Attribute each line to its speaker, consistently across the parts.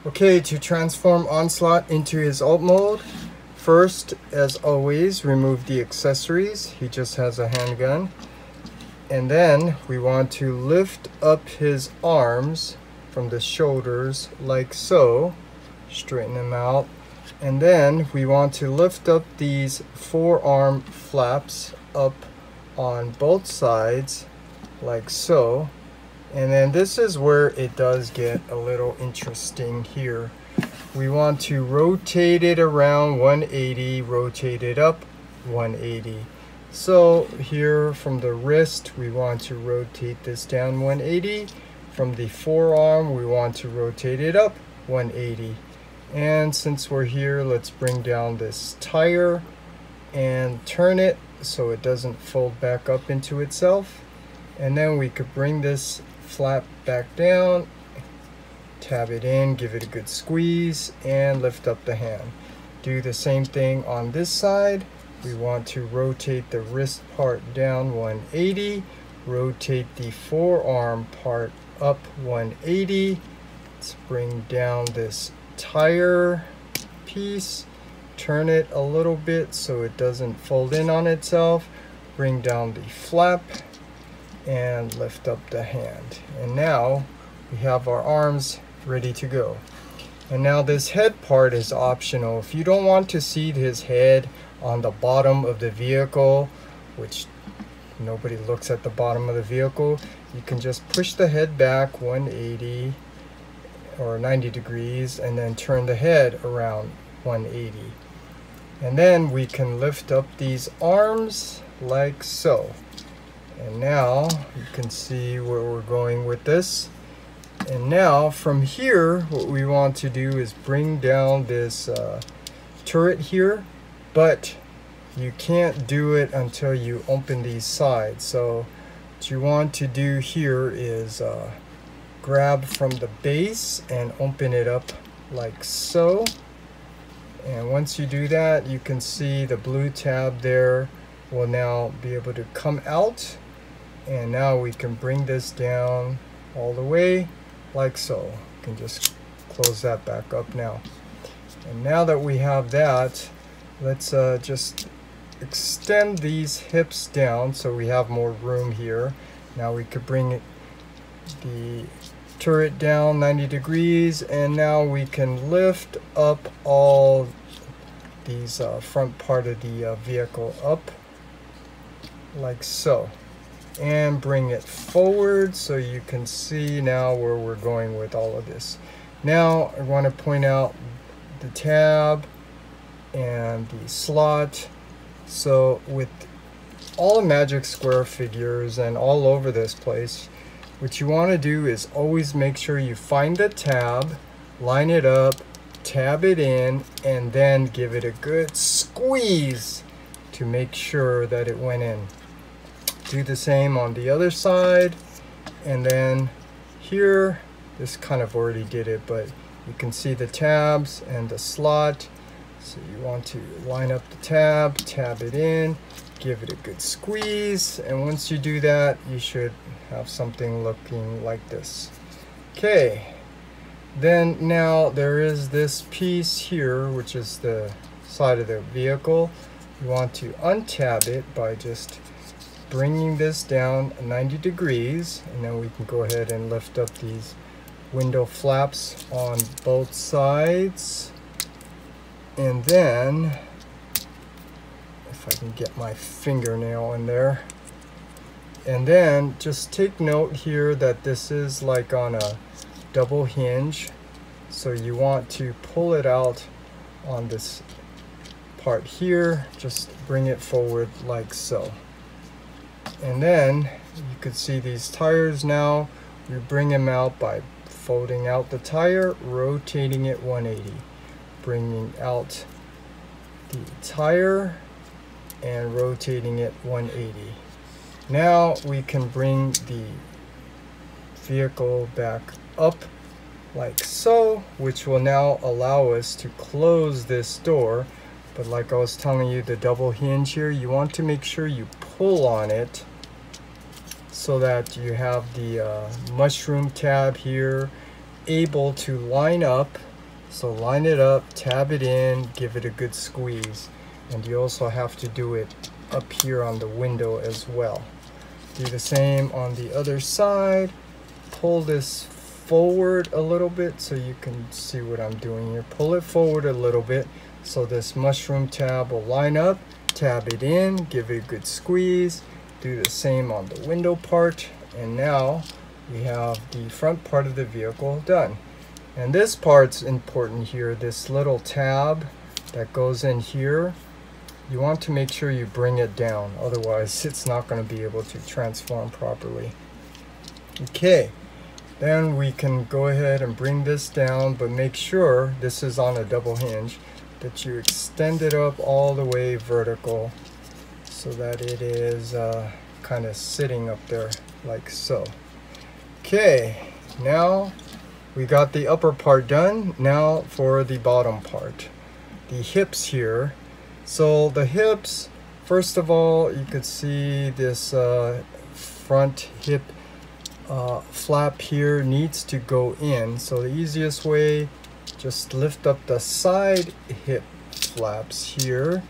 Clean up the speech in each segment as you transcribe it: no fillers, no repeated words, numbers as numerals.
Speaker 1: Okay, to transform Onslaught into his alt mode, first, as always, remove the accessories. He just has a handgun. And then we want to lift up his arms from the shoulders like so. Straighten them out. And then we want to lift up these forearm flaps up on both sides like so. And then this is where it does get a little interesting here. We want to rotate it around 180, rotate it up 180. So here from the wrist, we want to rotate this down 180. From the forearm, we want to rotate it up 180. And since we're here, let's bring down this tire and turn it so it doesn't fold back up into itself. And then we could bring this flap back down, tab it in, give it a good squeeze, and lift up the hand. Do the same thing on this side. We want to rotate the wrist part down 180, rotate the forearm part up 180. Let's bring down this tire piece, turn it a little bit so it doesn't fold in on itself, bring down the flap, and lift up the hand. And now we have our arms ready to go. And now this head part is optional. If you don't want to see his head on the bottom of the vehicle, which nobody looks at the bottom of the vehicle, you can just push the head back 180 or 90 degrees and then turn the head around 180. And then we can lift up these arms like so. And now you can see where we're going with this. And now from here, what we want to do is bring down this turret here, but you can't do it until you open these sides. So what you want to do here is grab from the base and open it up like so. And once you do that, you can see the blue tab there will now be able to come out. And now we can bring this down all the way like so. You can just close that back up now. And now that we have that, let's just extend these hips down so we have more room here. Now we could bring the turret down 90 degrees, and now we can lift up all these front part of the vehicle up like so, and bring it forward so you can see now where we're going with all of this. Now I want to point out the tab and the slot. So with all the Magic Square figures and all over this place, what you want to do is always make sure you find the tab, line it up, tab it in, and then give it a good squeeze to make sure that it went in. Do the same on the other side, and then here, this kind of already did it, but you can see the tabs and the slot. So you want to line up the tab, tab it in, give it a good squeeze, and once you do that, you should have something looking like this. Okay, then now there is this piece here, which is the side of the vehicle. You want to untab it by just bringing this down 90 degrees, and then we can go ahead and lift up these window flaps on both sides. And then if I can get my fingernail in there, and then just take note here that this is like on a double hinge, so you want to pull it out on this part here, just bring it forward like so. And then you could see these tires now. We bring them out by folding out the tire, rotating it 180, bringing out the tire and rotating it 180. Now we can bring the vehicle back up like so, which will now allow us to close this door. But like I was telling you, the double hinge here, you want to make sure you pull on it so that you have the mushroom tab here able to line up So line it up, tab it in, give it a good squeeze. And you also have to do it up here on the window as well. Do the same on the other side. Pull this forward a little bit so you can see what I'm doing here. Pull it forward a little bit so this mushroom tab will line up. Tab it in, give it a good squeeze. Do the same on the window part. And now we have the front part of the vehicle done. And this part's important here, this little tab that goes in here. You want to make sure you bring it down, otherwise it's not going to be able to transform properly. Okay, then we can go ahead and bring this down, but make sure this is on a double hinge, that you extend it up all the way vertical so that it is kind of sitting up there like so. Okay, now we got the upper part done. Now for the bottom part, the hips here. So the hips, first of all, you could see this front hip flap here needs to go in. So the easiest way, just lift up the side hip flaps here,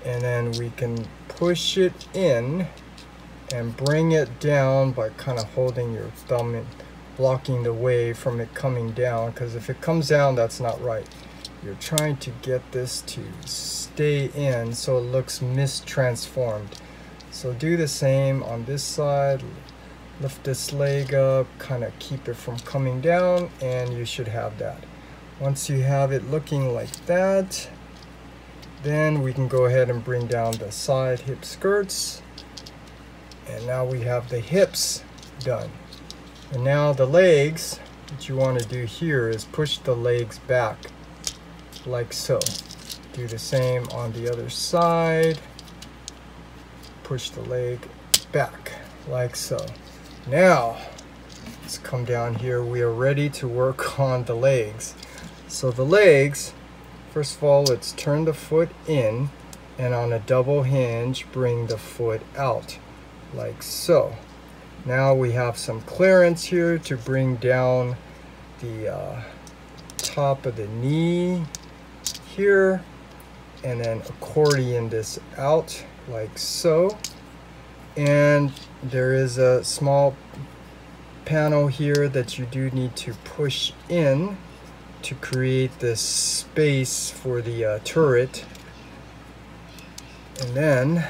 Speaker 1: and then we can push it in and bring it down by kind of holding your thumb and blocking the way from it coming down, because if it comes down, that's not right. You're trying to get this to stay in so it looks mistransformed. So do the same on this side. Lift this leg up, kind of keep it from coming down, and you should have that. Once you have it looking like that, then we can go ahead and bring down the side hip skirts. And now we have the hips done. And now the legs, what you want to do here is push the legs back like so. Do the same on the other side. Push the leg back like so. Now, let's come down here. We are ready to work on the legs. So the legs, first of all, let's turn the foot in, and on a double hinge, bring the foot out like so. Now we have some clearance here to bring down the top of the knee here, and then accordion this out like so. And there is a small panel here that you do need to push in to create this space for the turret. And then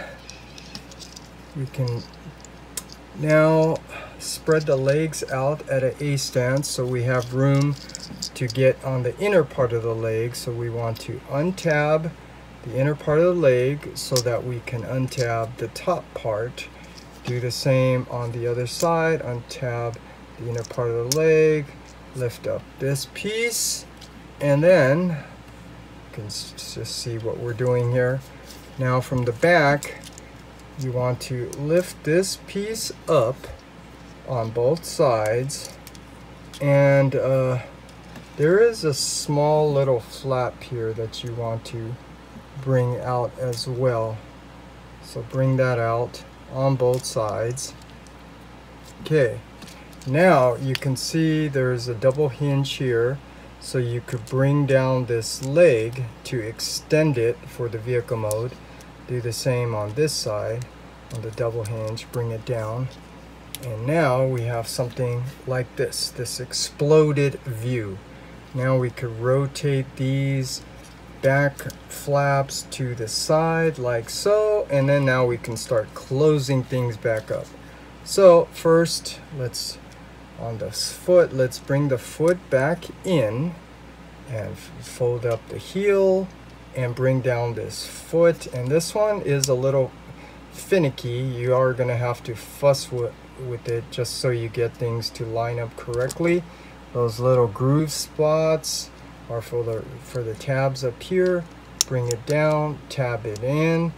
Speaker 1: we can now spread the legs out at an A stance so we have room to get on the inner part of the leg. So we want to untab the inner part of the leg so that we can untab the top part. Do the same on the other side. Untab the inner part of the leg, lift up this piece, and then you can just see what we're doing here. Now from the back, you want to lift this piece up on both sides, and there is a small little flap here that you want to bring out as well. So bring that out on both sides. Okay, now you can see there's a double hinge here, so you could bring down this leg to extend it for the vehicle mode. Do the same on this side, on the double hinge, bring it down. And now we have something like this exploded view. Now we could rotate these back flaps to the side like so, and then now we can start closing things back up. So first, on this foot, let's bring the foot back in and fold up the heel and bring down this foot. And this one is a little finicky. You are going to have to fuss with it just so you get things to line up correctly. Those little groove spots are for the tabs up here. Bring it down, tab it in,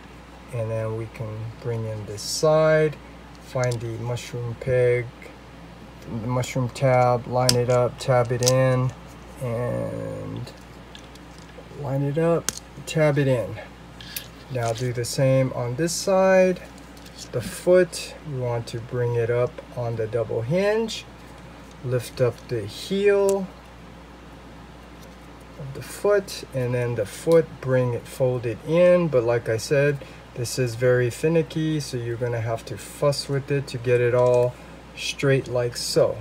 Speaker 1: and then we can bring in this side, find the mushroom peg, the mushroom tab, line it up, tab it in, and line it up, tab it in. Now do the same on this side. The foot, we want to bring it up on the double hinge, lift up the heel, of the foot, and then the foot, bring it folded in. But like I said, this is very finicky, so you're going to have to fuss with it to get it all straight like so.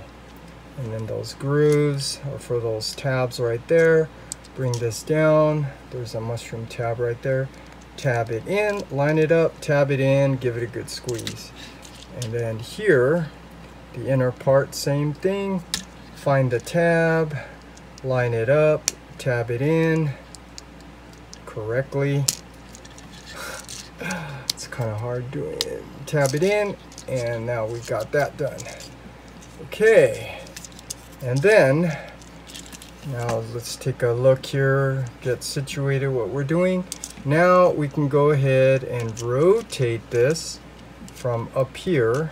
Speaker 1: And then those grooves are for those tabs right there. Bring this down. There's a mushroom tab right there. Tab it in, line it up, tab it in, give it a good squeeze. And then here, the inner part, same thing. Find the tab, line it up, tab it in correctly. It's kind of hard doing it. Tab it in, and now we got that done. Okay, and then now let's take a look here, get situated what we're doing. Now we can go ahead and rotate this from up here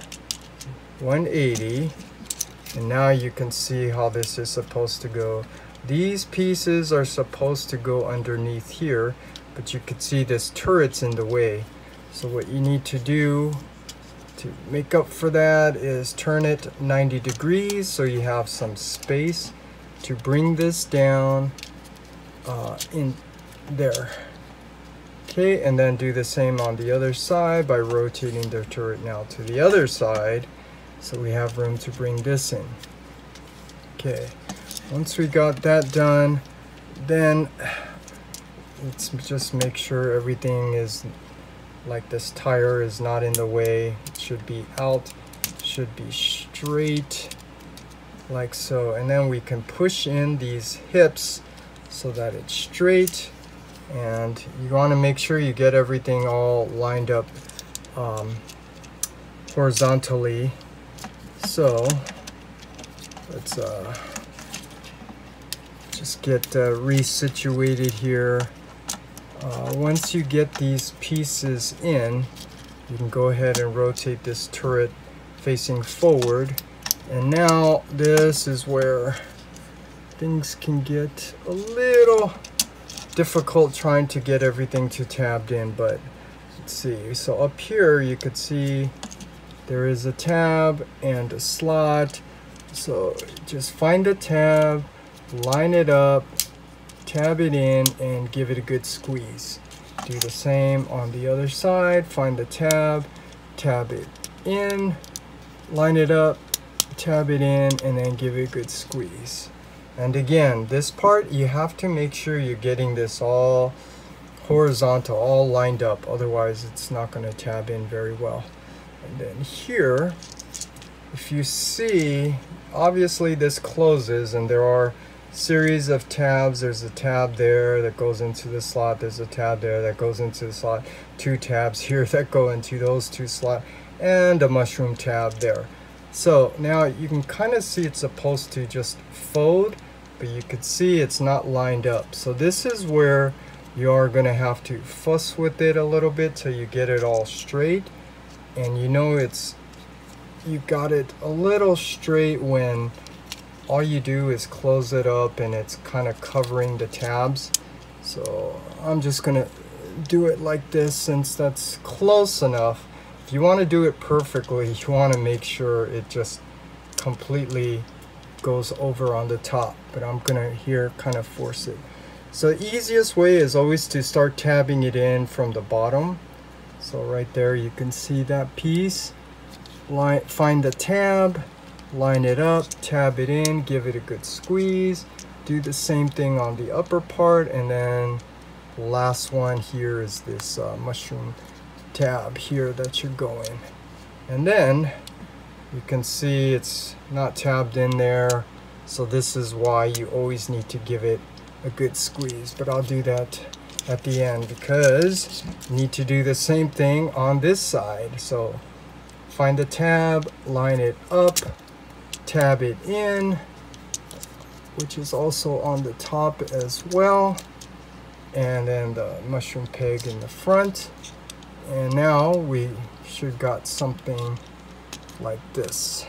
Speaker 1: 180, and now you can see how this is supposed to go. These pieces are supposed to go underneath here, but you can see this turret's in the way. So what you need to do to make up for that is turn it 90 degrees so you have some space to bring this down in there. Okay, and then do the same on the other side by rotating the turret now to the other side, so we have room to bring this in. Okay, once we got that done, then let's just make sure everything is like this tire is not in the way. It should be out, should be straight like so, and then we can push in these hips so that it's straight. And you want to make sure you get everything all lined up horizontally. So let's just get resituated here. Once you get these pieces in, you can go ahead and rotate this turret facing forward. And now this is where things can get a little difficult trying to get everything to tabbed in, but let's see. So up here you could see there is a tab and a slot. So just find a tab, line it up, tab it in, and give it a good squeeze. Do the same on the other side. Find the tab, tab it in, line it up, tab it in, and then give it a good squeeze. And again, this part, you have to make sure you're getting this all horizontal, all lined up. Otherwise, it's not going to tab in very well. And then here, if you see, obviously this closes and there are series of tabs. There's a tab there that goes into the slot. There's a tab there that goes into the slot. Two tabs here that go into those two slots, and a mushroom tab there. So now you can kind of see it's supposed to just fold, but you could see it's not lined up. So this is where you are going to have to fuss with it a little bit till you get it all straight. And you know you got it a little straight when all you do is close it up and it's kind of covering the tabs. So I'm just going to do it like this since that's close enough. If you want to do it perfectly, you want to make sure it just completely goes over on the top, but I'm gonna here kind of force it. So the easiest way is always to start tabbing it in from the bottom. So right there you can see that piece. Find the tab, line it up, tab it in, give it a good squeeze. Do the same thing on the upper part, and then the last one here is this mushroom tab here that you're going. And then you can see it's not tabbed in there, so this is why you always need to give it a good squeeze. But I'll do that at the end because you need to do the same thing on this side. So find the tab, line it up, tab it in, which is also on the top as well, and then the mushroom peg in the front. And now we should got something like this.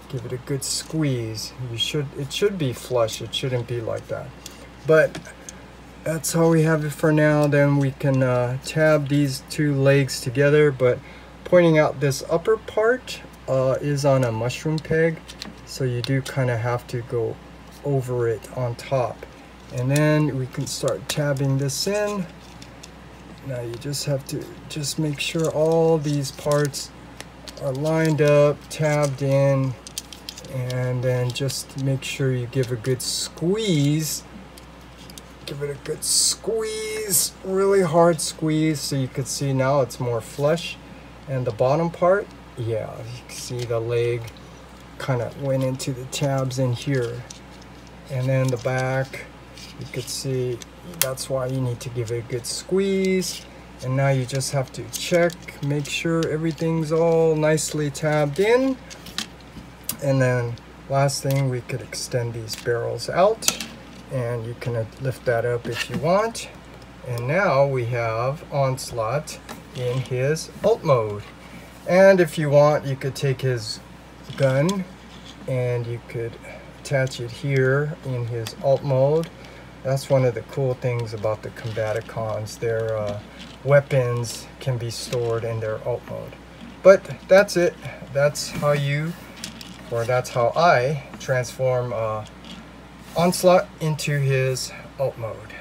Speaker 1: Give it a good squeeze. It should be flush. It shouldn't be like that. But that's how we have it for now. Then we can tab these two legs together, but pointing out this upper part is on a mushroom peg, so you do kind of have to go over it on top. And then we can start tabbing this in. Now you just have to make sure all these parts are lined up, tabbed in, and then just make sure you give a good squeeze. Give it a good squeeze, really hard squeeze, so you can see now it's more flush. And the bottom part, yeah, you can see the leg kind of went into the tabs in here. And then the back, you could see that's why you need to give it a good squeeze. And now you just have to check, make sure everything's all nicely tabbed in. And then last thing, we could extend these barrels out, and you can lift that up if you want. And now we have Onslaught in his alt mode. And if you want, you could take his gun and you could attach it here in his alt mode. That's one of the cool things about the Combaticons. Their weapons can be stored in their alt mode. But that's it. That's how I transform Onslaught into his alt mode.